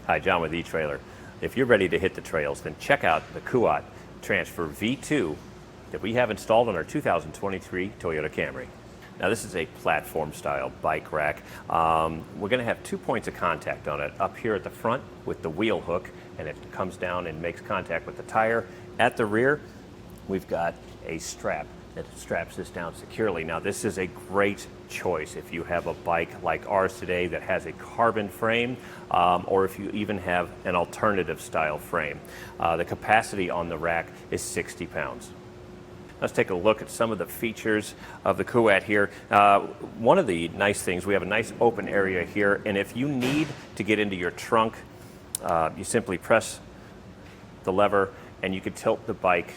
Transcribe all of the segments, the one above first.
Hi, John with eTrailer. If you're ready to hit the trails, then check out the Kuat Transfer V2 that we have installed on our 2023 Toyota Camry. Now this is a platform style bike rack. We're going to have 2 points of contact on it. Up here at the front with the wheel hook, and it comes down and makes contact with the tire. At the rear, we've got a strap that straps this down securely. Now this is a great choice if you have a bike like ours today that has a carbon frame, or if you even have an alternative style frame. The capacity on the rack is 60 pounds. Let's take a look at some of the features of the Kuat here. One of the nice things, we have a nice open area here, and if you need to get into your trunk, you simply press the lever and you can tilt the bike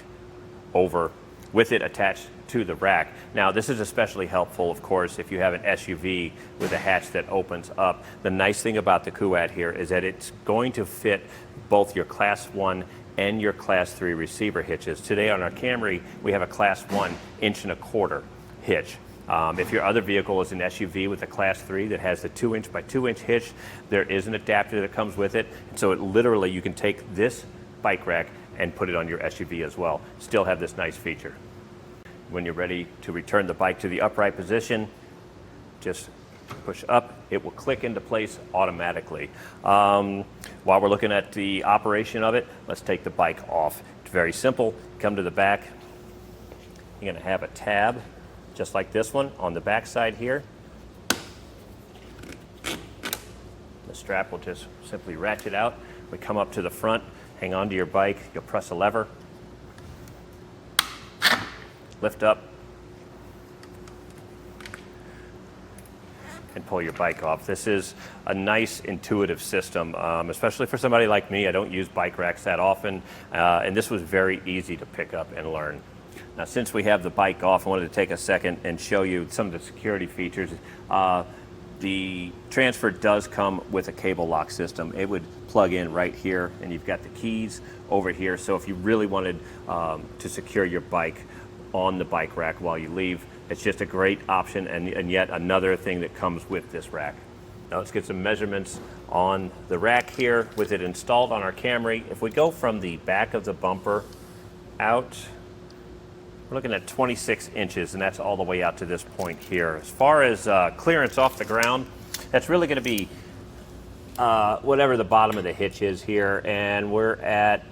over with it attached to the rack. Now this is especially helpful, of course, if you have an SUV with a hatch that opens up. The nice thing about the Kuat here is that it's going to fit both your Class 1 and your Class 3 receiver hitches. Today on our Camry, we have a Class 1 1.25" hitch. If your other vehicle is an SUV with a Class 3 that has the 2" by 2" hitch, there is an adapter that comes with it. So it literally, you can take this bike rack and put it on your SUV as well. Still have this nice feature. When you're ready to return the bike to the upright position, just push up, it will click into place automatically. While we're looking at the operation of it, let's take the bike off. It's very simple. Come to the back. You're going to have a tab just like this one on the back side here. The strap will just simply ratchet out. We come up to the front, hang on to your bike, you'll press a lever, lift up, and pull your bike off. This is a nice intuitive system, especially for somebody like me. I don't use bike racks that often, and this was very easy to pick up and learn. Now since we have the bike off, I wanted to take a second and show you some of the security features. The Transfer does come with a cable lock system. It would plug in right here, and you've got the keys over here. So if you really wanted to secure your bike on the bike rack while you leave, it's just a great option, and yet another thing that comes with this rack. Now let's get some measurements on the rack here with it installed on our Camry. If we go from the back of the bumper out, we're looking at 26 inches, and that's all the way out to this point here. As far as clearance off the ground, that's really going to be whatever the bottom of the hitch is here, and we're at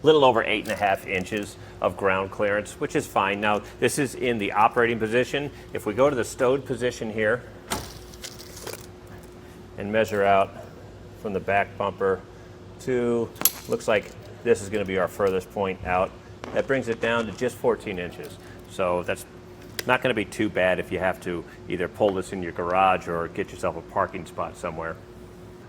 a little over 8.5 inches of ground clearance, which is fine. Now, this is in the operating position. If we go to the stowed position here and measure out from the back bumper to, looks like this is going to be our furthest point out. That brings it down to just 14 inches. So that's not going to be too bad if you have to either pull this in your garage or get yourself a parking spot somewhere.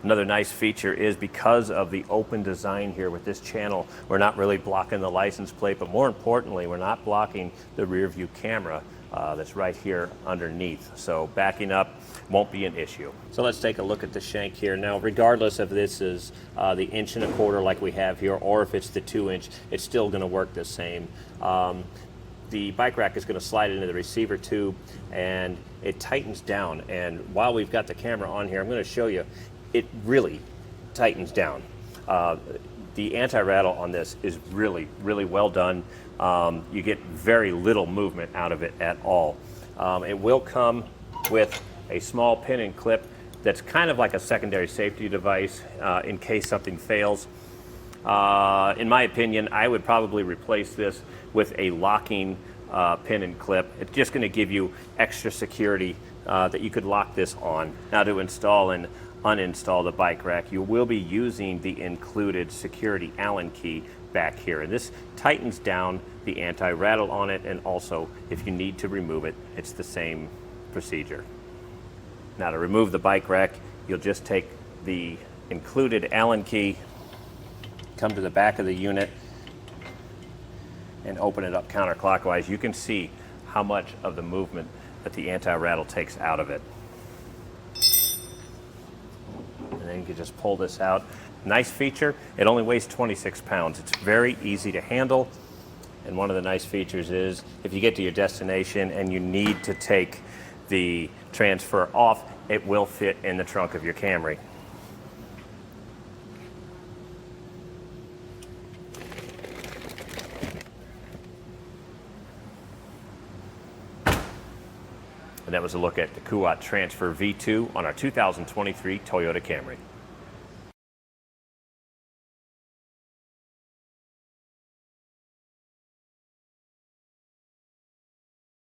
Another nice feature is because of the open design here with this channel, we're not really blocking the license plate, but more importantly, we're not blocking the rear view camera that's right here underneath. So backing up won't be an issue. So let's take a look at the shank here. Now, regardless if this is the 1.25" like we have here, or if it's the 2", it's still going to work the same. The bike rack is going to slide into the receiver tube, and it tightens down. And while we've got the camera on here, I'm going to show you, it really tightens down. The anti-rattle on this is really, really well done. You get very little movement out of it at all. It will come with a small pin and clip that's kind of like a secondary safety device in case something fails. In my opinion, I would probably replace this with a locking pin and clip. It's just going to give you extra security that you could lock this on. Now, to install and uninstall the bike rack, you will be using the included security Allen key back here, and this tightens down the anti-rattle on it, and also if you need to remove it, it's the same procedure. Now, to remove the bike rack, you'll just take the included Allen key, come to the back of the unit, and open it up counterclockwise. You can see how much of the movement that the anti-rattle takes out of it. And then you can just pull this out. Nice feature, it only weighs 26 pounds. It's very easy to handle. And one of the nice features is if you get to your destination and you need to take the Transfer off, it will fit in the trunk of your Camry. And that was a look at the Kuat Transfer V2 on our 2023 Toyota Camry.